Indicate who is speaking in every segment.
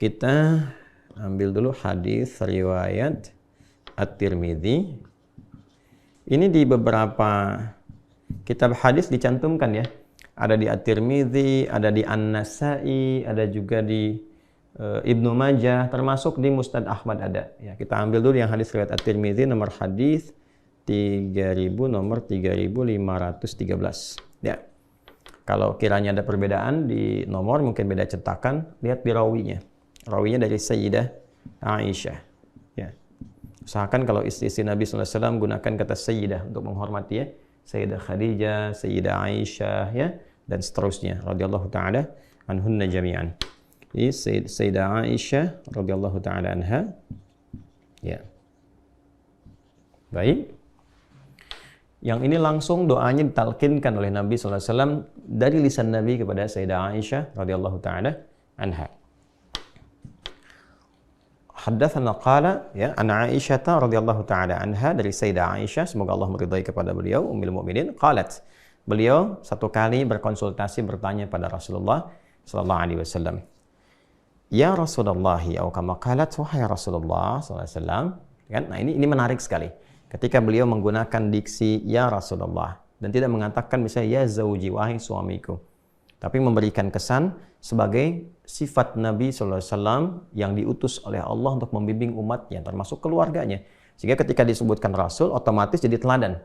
Speaker 1: Kita ambil dulu hadis riwayat At-Tirmidzi. Ini di beberapa kitab hadis dicantumkan ya. Ada di At-Tirmidzi, ada di An-Nasa'i, ada juga di Ibnu Majah, termasuk di Musnad Ahmad ada. Ya, kita ambil dulu yang hadis riwayat At-Tirmidzi, nomor hadis 3000, nomor 3513. Ya. Kalau kiranya ada perbedaan di nomor, mungkin beda cetakan, lihat di rawinya. Rawinya dari Sayyidah Aisyah. Ya. Usahakan kalau istri-istri Nabi SAW gunakan kata Sayyidah untuk menghormati ya. Sayyidah Khadijah, Sayyidah Aisyah, ya, dan seterusnya. Radhiyallahu ta'ala anhunna jami'an. Ini Sayyidah Aisyah, radhiyallahu ta'ala anha. Ya. Baik. Yang ini langsung doanya ditalkinkan oleh Nabi SAW dari lisan Nabi kepada Sayyidah Aisyah, radhiyallahu ta'ala anha. Haddatsana qala ya an Aisyah radhiyallahu taala anha, dari Sayyidah Aisyah, semoga Allah meridai kepada beliau, ummul mukminin, qalat, beliau satu kali berkonsultasi bertanya pada Rasulullah sallallahu alaihi wasallam, ya Rasulullah, atau kama qalat, wahai Rasulullah sallallahu alaihi wasallam, kan. Nah, ini menarik sekali ketika beliau menggunakan diksi ya Rasulullah dan tidak mengatakan misalnya ya zauji, wahai suamiku, tapi memberikan kesan sebagai sifat Nabi SAW yang diutus oleh Allah untuk membimbing umatnya, termasuk keluarganya. Sehingga ketika disebutkan Rasul, otomatis jadi teladan.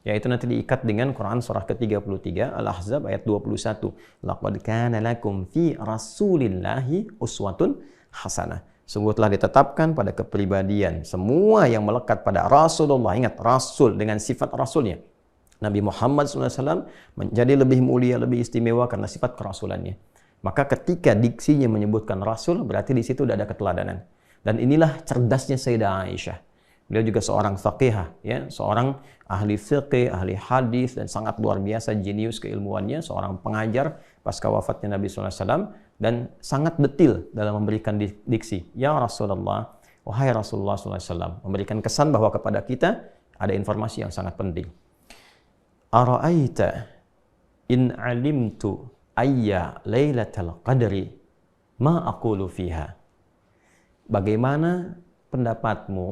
Speaker 1: Yaitu nanti diikat dengan Quran surah ke-33, Al-Ahzab ayat 21. Laqad kana lakum fi rasulillahi uswatun hasanah. Sungguh telah ditetapkan pada kepribadian semua yang melekat pada Rasulullah. Ingat, Rasul dengan sifat Rasulnya. Nabi Muhammad SAW menjadi lebih mulia, lebih istimewa karena sifat kerasulannya. Maka ketika diksinya menyebutkan Rasul, berarti di situ sudah ada keteladanan. Dan inilah cerdasnya Sayyidah Aisyah. Beliau juga seorang faqihah, ya, seorang ahli fiqih, ahli hadis, dan sangat luar biasa jenius keilmuannya, seorang pengajar pasca wafatnya Nabi SAW, dan sangat detil dalam memberikan diksi. Ya Rasulullah, wahai Rasulullah SAW, memberikan kesan bahwa kepada kita ada informasi yang sangat penting. Ara'aita in alimtu ayya lailatul qadri ma aqulu fiha. Bagaimana pendapatmu,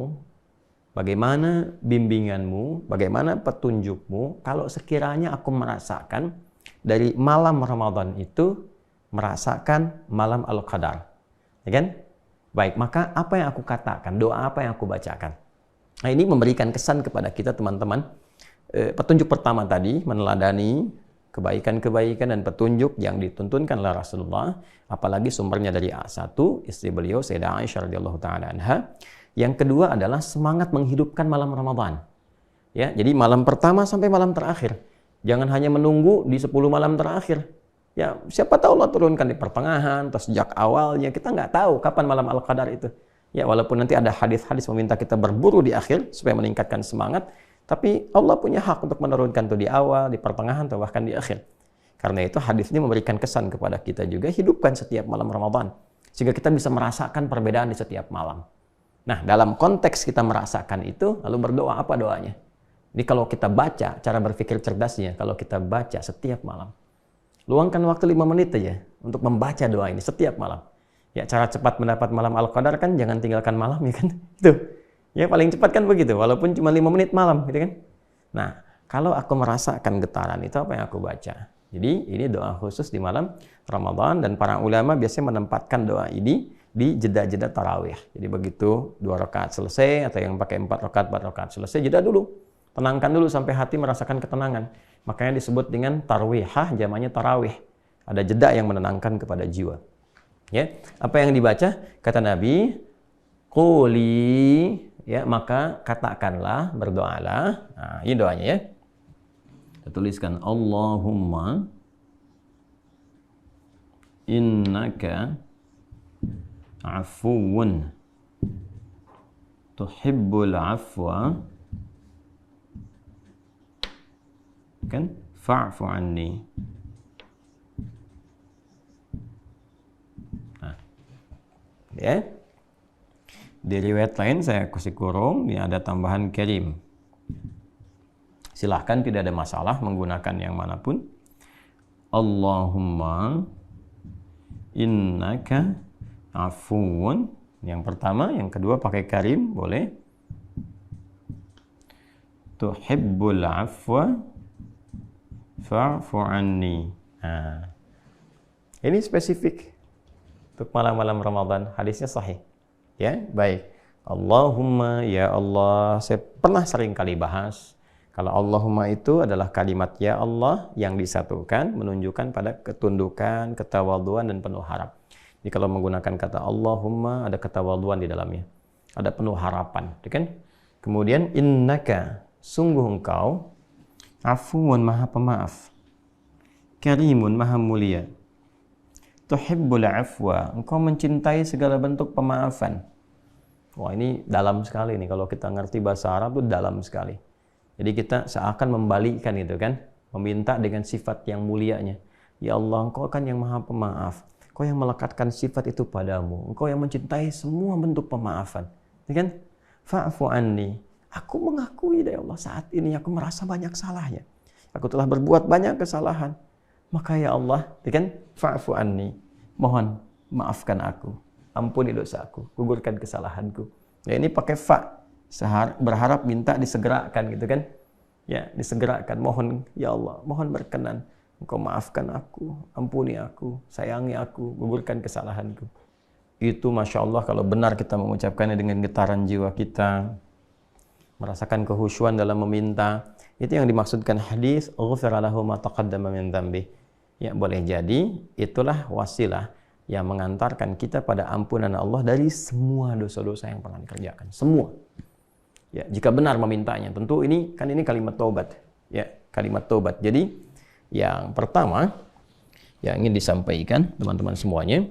Speaker 1: bagaimana bimbinganmu, bagaimana petunjukmu kalau sekiranya aku merasakan dari malam Ramadan itu merasakan malam Al-Qadar. Ya kan? Baik, maka apa yang aku katakan, doa apa yang aku bacakan? Nah, ini memberikan kesan kepada kita teman-teman. Petunjuk pertama tadi meneladani kebaikan-kebaikan dan petunjuk yang dituntunkan oleh Rasulullah, apalagi sumbernya dari A1, istri beliau Sayyidah Aisyah radhiyallahu taala anha. Yang kedua adalah semangat menghidupkan malam Ramadan. Ya, jadi malam pertama sampai malam terakhir. Jangan hanya menunggu di 10 malam terakhir. Ya, siapa tahu Allah turunkan di pertengahan atau sejak awalnya, kita nggak tahu kapan malam Al-Qadar itu. Ya, walaupun nanti ada hadis-hadis meminta kita berburu di akhir supaya meningkatkan semangat, tapi Allah punya hak untuk menurunkan itu di awal, di pertengahan, atau bahkan di akhir. Karena itu hadis ini memberikan kesan kepada kita juga, hidupkan setiap malam Ramadan. Sehingga kita bisa merasakan perbedaan di setiap malam. Nah, dalam konteks kita merasakan itu, lalu berdoa, apa doanya? Ini kalau kita baca, cara berpikir cerdasnya, kalau kita baca setiap malam. Luangkan waktu 5 menit aja untuk membaca doa ini setiap malam. Ya, cara cepat mendapat malam Al-Qadar kan jangan tinggalkan malam, ya kan? Itu. Ya, paling cepat kan begitu, walaupun cuma 5 menit malam, gitu kan? Nah, kalau aku merasakan getaran itu, apa yang aku baca? Jadi, ini doa khusus di malam Ramadan, dan para ulama biasanya menempatkan doa ini di jeda-jeda tarawih. Jadi, begitu 2 rakaat selesai, atau yang pakai 4 rakaat selesai, jeda dulu. Tenangkan dulu sampai hati merasakan ketenangan. Makanya disebut dengan tarwihah, jamaknya tarawih. Ada jeda yang menenangkan kepada jiwa. Ya, apa yang dibaca? Kata Nabi, quli, ya, maka katakanlah, berdoalah. Nah, ini doanya ya. Kita tuliskan, Allahumma innaka afuwun tuhibbul afwa, kan, fa'fu anni. Nah, ya. Di riwayat lain saya kasih kurung, ini ada tambahan karim. Silahkan, tidak ada masalah menggunakan yang manapun. Allahumma innaka afuun. Yang pertama, yang kedua pakai karim, boleh. Tuhibbul afwa fa'fu anni. Nah, ini spesifik untuk malam-malam Ramadan. Hadisnya sahih. Ya, baik. Allahumma, ya Allah. Saya pernah sering kali bahas. Kalau Allahumma itu adalah kalimat ya Allah yang disatukan, menunjukkan pada ketundukan, ketawaduan, dan penuh harap. Jadi kalau menggunakan kata Allahumma, ada ketawaduan di dalamnya. Ada penuh harapan. Kan? Kemudian, innaka, sungguh engkau, afuun, maha pemaaf. Karimun, maha mulia. Tuhibbul afwa, engkau mencintai segala bentuk pemaafan. Wah, ini dalam sekali nih, kalau kita ngerti bahasa Arab itu dalam sekali. Jadi kita seakan membalikkan itu kan, meminta dengan sifat yang mulianya. Ya Allah, engkau kan yang maha pemaaf. Engkau yang melekatkan sifat itu padamu. Engkau yang mencintai semua bentuk pemaafan. Ya kan? Fa'fu anni. Aku mengakui ya Allah, saat ini aku merasa banyak salahnya. Aku telah berbuat banyak kesalahan. Maka ya Allah, kan, fa'fu anni, mohon maafkan aku, ampuni dosaku, gugurkan kesalahanku. Ya, ini pakai fa, berharap minta disegerakan gitu kan. Ya, disegerakan, mohon ya Allah, mohon berkenan, engkau maafkan aku, ampuni aku, sayangi aku, gugurkan kesalahanku. Itu Masya Allah kalau benar kita mengucapkannya dengan getaran jiwa kita, merasakan kehusyuan dalam meminta. Itu yang dimaksudkan hadis ghufira lahu ma taqaddama min dzambi. Ya, boleh jadi itulah wasilah yang mengantarkan kita pada ampunan Allah dari semua dosa-dosa yang pernah dikerjakan, semua. Ya, jika benar memintanya, tentu ini kalimat taubat. Ya, kalimat taubat. Jadi yang pertama yang ingin disampaikan teman-teman semuanya,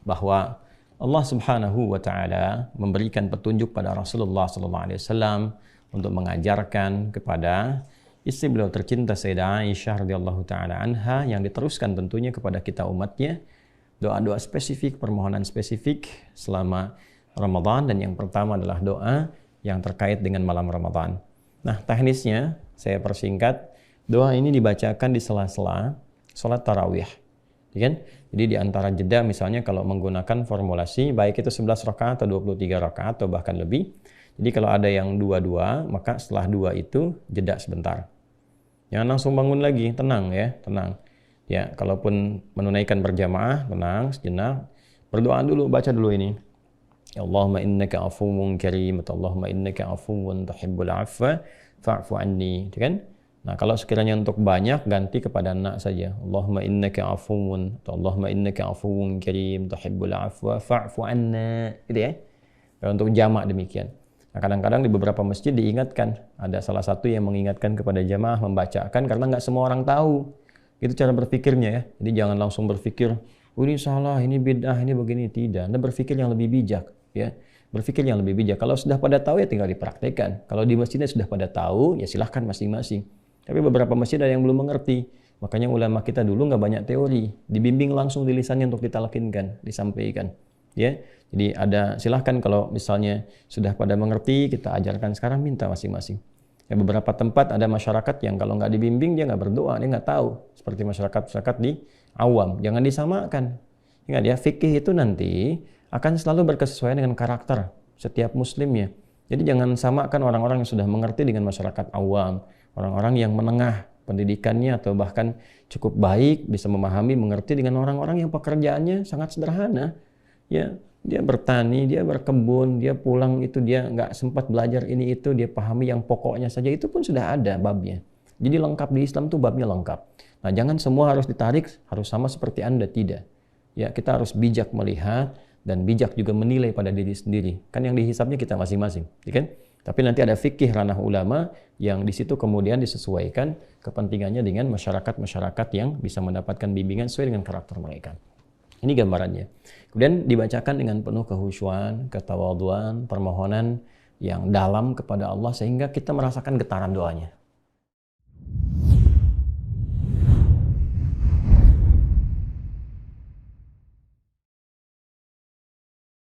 Speaker 1: bahwa Allah Subhanahu wa taala memberikan petunjuk pada Rasulullah sallallahu alaihi wasallam untuk mengajarkan kepada istri beliau tercinta Sayyidah Aisyah radhiyallahu taala anha, yang diteruskan tentunya kepada kita umatnya, doa-doa spesifik, permohonan spesifik selama Ramadan, dan yang pertama adalah doa yang terkait dengan malam Ramadan. Nah, teknisnya saya persingkat, doa ini dibacakan di sela-sela salat tarawih. Kan? Jadi di antara jeda, misalnya kalau menggunakan formulasi baik itu 11 rakaat atau 23 rakaat atau bahkan lebih. Jadi kalau ada yang 2-2, maka setelah 2 itu jeda sebentar. Jangan langsung bangun lagi, tenang ya, tenang. Ya, kalaupun menunaikan berjamaah, tenang sejenak, berdoa dulu, baca dulu ini. Ya Allahumma innaka afuwun karim, Allahumma innaka afuwun tuhibbul afwa fa'fu anni, kan? Nah, kalau sekiranya untuk banyak, ganti kepada anak saja. Allahumma innaka afuwun, Allahumma innaka afuwun karim tuhibbul afwa fa'fu anna, gitu ya. Kalau untuk jamak demikian. Nah, kadang-kadang di beberapa masjid diingatkan, ada salah satu yang mengingatkan kepada jamaah membacakan, karena nggak semua orang tahu. Itu cara berpikirnya ya. Jadi jangan langsung berpikir, oh ini salah, ini bid'ah, ini begini. Tidak. Anda berpikir yang lebih bijak. Ya. Berpikir yang lebih bijak. Kalau sudah pada tahu ya tinggal dipraktekkan. Kalau di masjidnya sudah pada tahu, ya silahkan masing-masing. Tapi beberapa masjid ada yang belum mengerti. Makanya ulama kita dulu nggak banyak teori. Dibimbing langsung di lisannya untuk ditalkinkan, disampaikan. Ya. Jadi silahkan kalau misalnya sudah pada mengerti, kita ajarkan sekarang, minta masing-masing. Ya, beberapa tempat ada masyarakat yang kalau nggak dibimbing dia nggak berdoa, dia nggak tahu. Seperti masyarakat di awam. Jangan disamakan. Ingat ya, fikih itu nanti akan selalu berkesesuaian dengan karakter setiap muslimnya. Jadi jangan samakan orang-orang yang sudah mengerti dengan masyarakat awam. Orang-orang yang menengah pendidikannya atau bahkan cukup baik, bisa memahami, mengerti, dengan orang-orang yang pekerjaannya sangat sederhana. Ya, dia bertani, dia berkebun, dia pulang itu dia nggak sempat belajar ini itu, dia pahami yang pokoknya saja, itu pun sudah ada babnya. Jadi lengkap di Islam tuh, babnya lengkap. Nah, jangan semua harus ditarik, harus sama seperti Anda, tidak. Ya, kita harus bijak melihat dan bijak juga menilai pada diri sendiri. Kan yang dihisabnya kita masing-masing, ya kan? Tapi nanti ada fikih ranah ulama yang di situ kemudian disesuaikan kepentingannya dengan masyarakat-masyarakat yang bisa mendapatkan bimbingan sesuai dengan karakter mereka. Ini gambarannya. Kemudian dibacakan dengan penuh kehusyuan, ketawaduan, permohonan yang dalam kepada Allah sehingga kita merasakan getaran doanya.